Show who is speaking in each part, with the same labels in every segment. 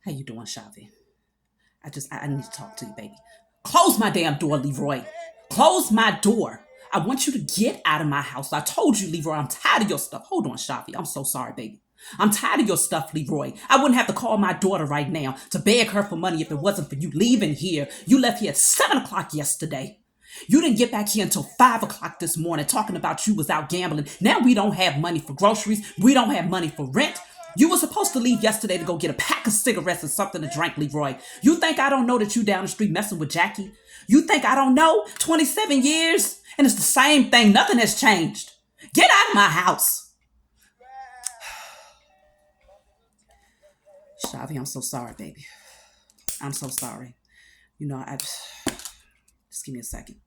Speaker 1: How you doing, Shavi? I need to talk to you, baby. Close my damn door, Leroy. Close my door. I want you to get out of my house. I told you, Leroy, I'm tired of your stuff. Hold on, Shavi. I'm so sorry, baby. I'm tired of your stuff, Leroy. I wouldn't have to call my daughter right now to beg her for money if it wasn't for you leaving here. You left here at 7 o'clock yesterday. You didn't get back here until 5 o'clock this morning talking about you was out gambling. Now we don't have money for groceries. We don't have money for rent. You were supposed to leave yesterday to go get a pack of cigarettes and something to drink, Leroy. You think I don't know that you down the street messing with Jackie? You think I don't know? 27 years? And it's the same thing. Nothing has changed. Get out of my house. Shavi, I'm so sorry, baby. I'm so sorry. I just give me a second.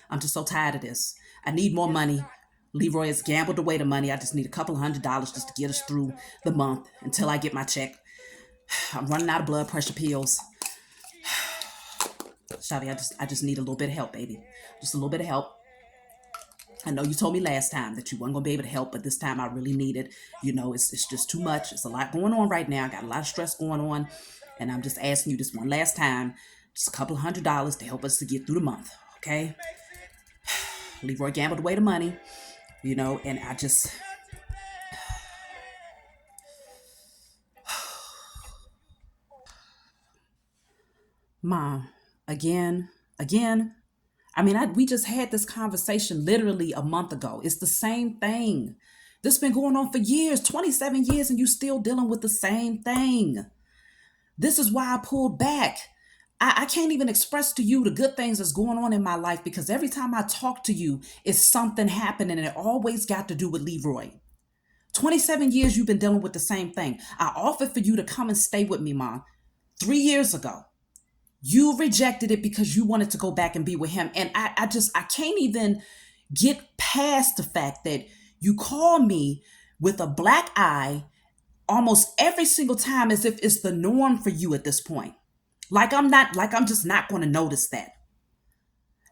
Speaker 1: I'm just so tired of this. I need more money. Leroy has gambled away the money. I just need a couple of $100 just to get us through the month until I get my check. I'm running out of blood pressure pills. Shavi, I just need a little bit of help, baby. Just a little bit of help. I know you told me last time that you weren't gonna be able to help, but this time I really need it. It's just too much. It's a lot going on right now. I got a lot of stress going on, and I'm just asking you this one last time, just a couple of $100 to help us to get through the month, okay? Leroy gambled away the money, and I just, Mom, again. We just had this conversation literally a month ago. It's the same thing. This been going on for years, 27 years, and you still dealing with the same thing. This is why I pulled back. I can't even express to you the good things that's going on in my life because every time I talk to you, it's something happening and it always got to do with Leroy. 27 years you've been dealing with the same thing. I offered for you to come and stay with me, Mom, 3 years ago. You rejected it because you wanted to go back and be with him. And I can't even get past the fact that you call me with a black eye almost every single time as if it's the norm for you at this point. I'm just not going to notice that.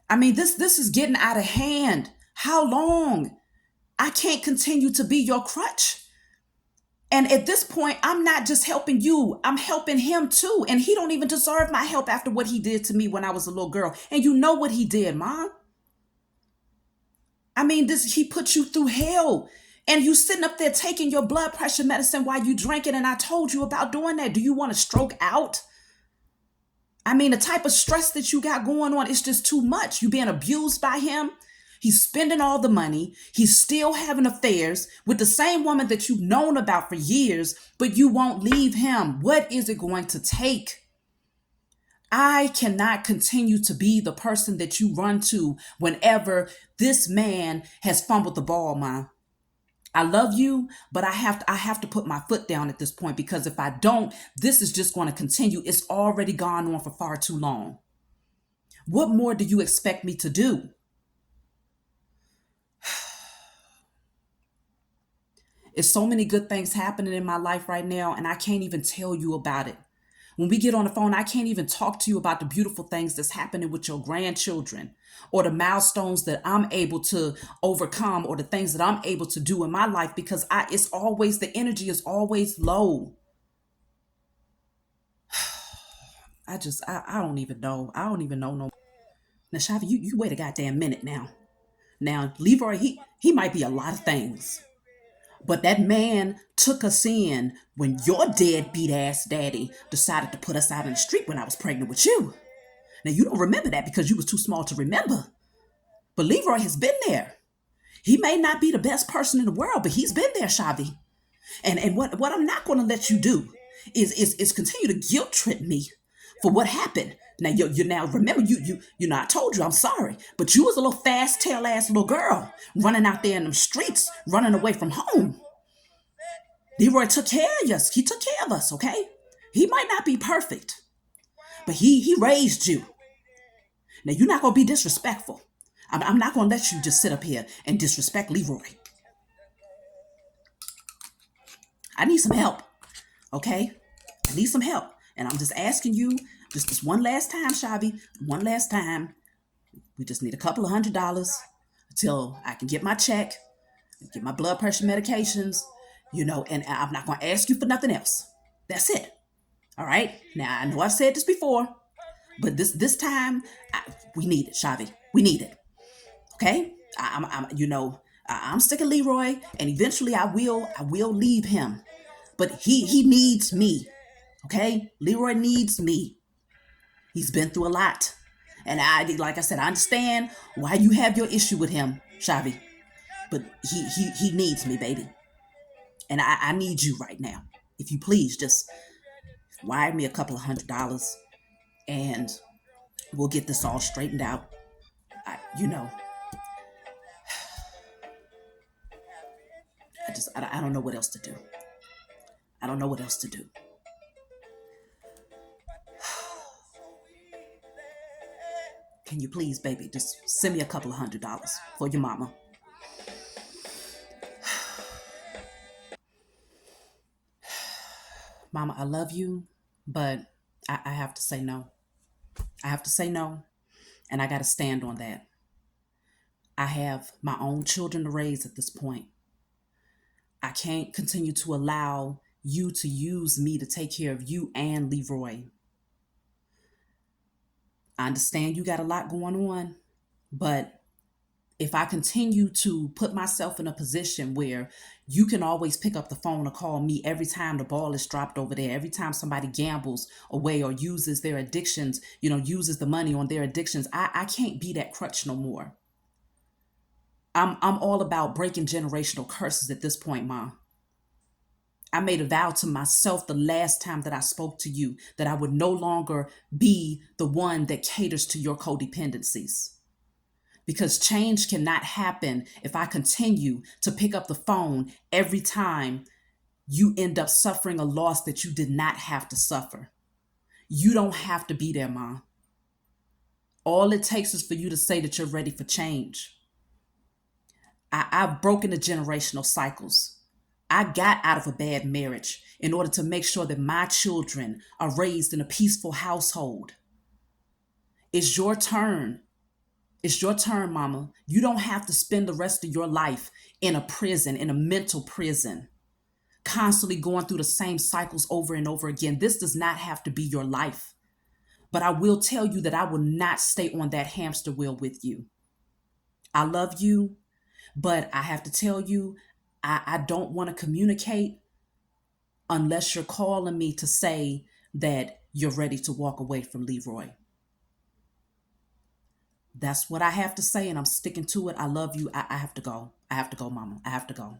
Speaker 1: This is getting out of hand. How long? I can't continue to be your crutch. And at this point, I'm not just helping you, I'm helping him too. And he don't even deserve my help after what he did to me when I was a little girl. And you know what he did, Mom. He put you through hell. And you sitting up there taking your blood pressure medicine while you drink it. And I told you about doing that. Do you want to stroke out? The type of stress that you got going on, it's just too much. You being abused by him. He's spending all the money. He's still having affairs with the same woman that you've known about for years, but you won't leave him. What is it going to take? I cannot continue to be the person that you run to whenever this man has fumbled the ball, Mom. I love you, but I have to put my foot down at this point because if I don't, this is just going to continue. It's already gone on for far too long. What more do you expect me to do? It's so many good things happening in my life right now, and I can't even tell you about it. When we get on the phone, I can't even talk to you about the beautiful things that's happening with your grandchildren or the milestones that I'm able to overcome or the things that I'm able to do in my life because the energy is always low. I don't even know. I don't even know no. Now, Shavi, you wait a goddamn minute now. Now, Leroy, he might be a lot of things. But that man took us in when your deadbeat ass daddy decided to put us out in the street when I was pregnant with you. Now, you don't remember that because you was too small to remember. But Leroy has been there. He may not be the best person in the world, but he's been there, Shavi. And what I'm not going to let you do is continue to guilt trip me for what happened. Now, you now remember, I told you I'm sorry, but you was a little fast tail ass little girl running out there in them streets, running away from home. Leroy took care of us. He took care of us, okay? He might not be perfect, but he raised you. Now, you're not going to be disrespectful. I'm not going to let you just sit up here and disrespect Leroy. I need some help, okay? I need some help. And I'm just asking you, just this one last time, Shavi, one last time. We just need a couple of $100 until I can get my check, get my blood pressure medications, and I'm not going to ask you for nothing else. That's it. All right. Now, I know I've said this before, but this time, we need it, Shavi. We need it. Okay. I'm sick of Leroy, and eventually I will leave him. But he needs me. Okay. Leroy needs me. He's been through a lot. And like I said, I understand why you have your issue with him, Shavi. But he needs me, baby. And I need you right now. If you please, just wire me a couple of $100 and we'll get this all straightened out. I, you know, I don't know what else to do. I don't know what else to do. Can you please, baby, just send me a couple of $100 for your mama? Mama, I love you, but I have to say no. I have to say no, and I got to stand on that. I have my own children to raise at this point. I can't continue to allow you to use me to take care of you and Leroy. I understand you got a lot going on, but if I continue to put myself in a position where you can always pick up the phone or call me every time the ball is dropped over there, every time somebody gambles away or uses their addictions, uses the money on their addictions, I can't be that crutch no more. I'm all about breaking generational curses at this point, Mom. I made a vow to myself the last time that I spoke to you that I would no longer be the one that caters to your codependencies. Because change cannot happen if I continue to pick up the phone every time you end up suffering a loss that you did not have to suffer. You don't have to be there, Mom. All it takes is for you to say that you're ready for change. I've broken the generational cycles. I got out of a bad marriage in order to make sure that my children are raised in a peaceful household. It's your turn. It's your turn, Mama. You don't have to spend the rest of your life in a prison, in a mental prison, constantly going through the same cycles over and over again. This does not have to be your life. But I will tell you that I will not stay on that hamster wheel with you. I love you, but I have to tell you, I don't want to communicate unless you're calling me to say that you're ready to walk away from Leroy. That's what I have to say, and I'm sticking to it. I love you. I have to go. I have to go, Mama. I have to go.